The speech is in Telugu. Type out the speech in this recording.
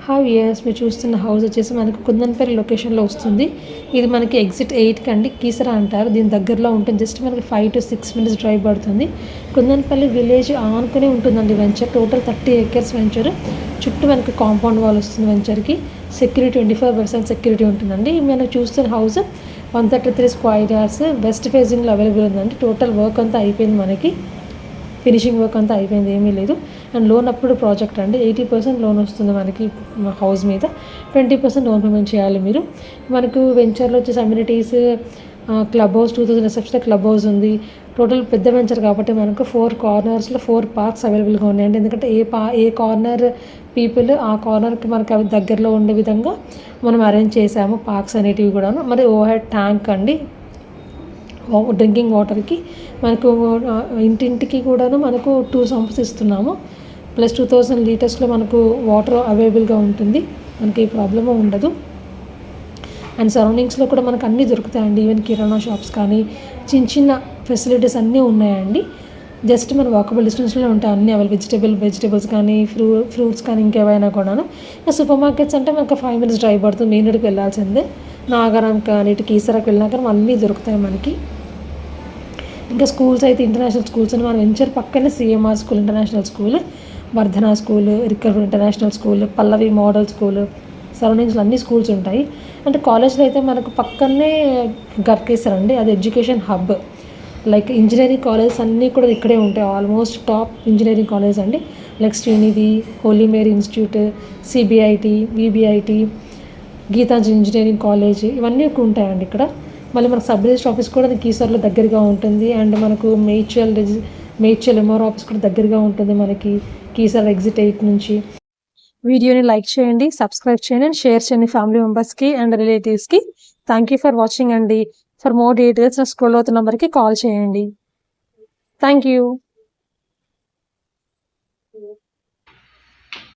హాయ్ వియర్స్, మీరు చూస్తున్న హౌస్ వచ్చేసి మనకు కుందన్పల్లి లొకేషన్లో వస్తుంది. ఇది మనకి ఎగ్జిట్ 8 కండి, కీసరా అంటారు. దీని దగ్గరలో ఉంటుంది. జస్ట్ మనకి 5 to 6 minutes డ్రైవ్ పడుతుంది. కుందన్పల్లి విలేజ్ ఆనుకునే ఉంటుందండి వెంచర్. Total 30 acres venture. చుట్టూ మనకి కాంపౌండ్ వాల్ వస్తుంది వెంచర్కి. సెక్యూరిటీ 25% సెక్యూరిటీ ఉంటుందండి. మనం చూస్తున్న హౌస్ 133 square yards వెస్ట్ ఫేజింగ్లో అవైలబుల్ ఉందండి. టోటల్ వర్క్ అంతా అయిపోయింది, మనకి ఫినిషింగ్ వర్క్ అంతా అయిపోయింది, ఏమీ లేదు. అండ్ లోన్ అప్పుడు ప్రాజెక్ట్ అండి. 80% లోన్ వస్తుంది మనకి హౌస్ మీద. 20% లోన్ పేమెంట్ చేయాలి మీరు. మనకు వెంచర్లో వచ్చేసి amenities, club house, 2000 reception club house ఉంది. టోటల్ పెద్ద వెంచర్ కాబట్టి మనకు 4 కార్నర్స్లో 4 పార్క్స్ అవైలబుల్గా ఉన్నాయండి. ఎందుకంటే ఏ కార్నర్ పీపుల్ ఆ కార్నర్కి మనకు అవి దగ్గరలో ఉండే విధంగా మనం అరేంజ్ చేసాము పార్క్స్ అనేటివి కూడాను. మరి ఓవర్ ట్యాంక్ అండి, డ్రింకింగ్ వాటర్కి మనకు ఇంటింటికి కూడాను మనకు 2 sumps ఇస్తున్నాము. ప్లస్ 2000 లీటర్స్లో మనకు వాటర్ అవైలబుల్గా ఉంటుంది. మనకి ఏ ప్రాబ్లము ఉండదు. అండ్ సరౌండింగ్స్లో కూడా మనకు అన్నీ దొరుకుతాయండి. ఈవెన్ కిరాణా షాప్స్ కానీ చిన్న చిన్న ఫెసిలిటీస్ అన్నీ ఉన్నాయండి. జస్ట్ మన వాకబుల్ డిస్టెన్స్లో ఉంటాయి అన్నీ అవైలబుల్. వెజిటేబుల్స్ కానీ ఫ్రూట్స్ కానీ ఇంకేవైనా కూడాను. ఇంకా సూపర్ మార్కెట్స్ అంటే మనకు 5 minutes డ్రైవ్ పడుతుంది. మెయిన్ రోడ్కి వెళ్ళాల్సిందే. నాగరం కానీ ఇటు కీసరాకి వెళ్ళినా కానీ అన్నీ దొరుకుతాయి మనకి. ఇంకా స్కూల్స్ అయితే ఇంటర్నేషనల్ స్కూల్స్ అని మన వెంచర్ పక్కనే CMR స్కూల్ ఇంటర్నేషనల్ స్కూల్, వర్ధన స్కూల్, రిక్కర్ ఇంటర్నేషనల్ స్కూల్, పల్లవి మోడల్ స్కూల్, సరౌండింగ్స్లో అన్ని స్కూల్స్ ఉంటాయి. అంటే కాలేజ్లో అయితే మనకు పక్కనే గర్కేసర్ అండి, అది education hub. Like engineering colleges అన్నీ కూడా ఇక్కడే ఉంటాయి. ఆల్మోస్ట్ టాప్ ఇంజనీరింగ్ కాలేజ్ అండి. Like Sreenidhi, Holy Mary Institute, CBIT, VBIT, Geethanjali engineering college, ఇవన్నీ ఉంటాయండి ఇక్కడ. మళ్ళీ మనకు సబ్ రిజిస్టర్ ఆఫీస్ కూడా కీసర్లో దగ్గరగా ఉంటుంది. అండ్ మనకు మేడ్చల్ MR ఆఫీస్ కూడా దగ్గరగా ఉంటుంది మనకి కీసర్ ఎగ్జిట్ 8 నుంచి. వీడియోని లైక్ చేయండి, సబ్స్క్రైబ్ చేయండి అండ్ షేర్ చేయండి ఫ్యామిలీ మెంబర్స్కి అండ్ రిలేటివ్స్కి. థ్యాంక్ యూ ఫర్ వాచింగ్ అండి. ఫర్ మోర్ డీటెయిల్స్ స్క్రోల్ అవుతున్న నెంబర్కి కాల్ చేయండి. Thank you.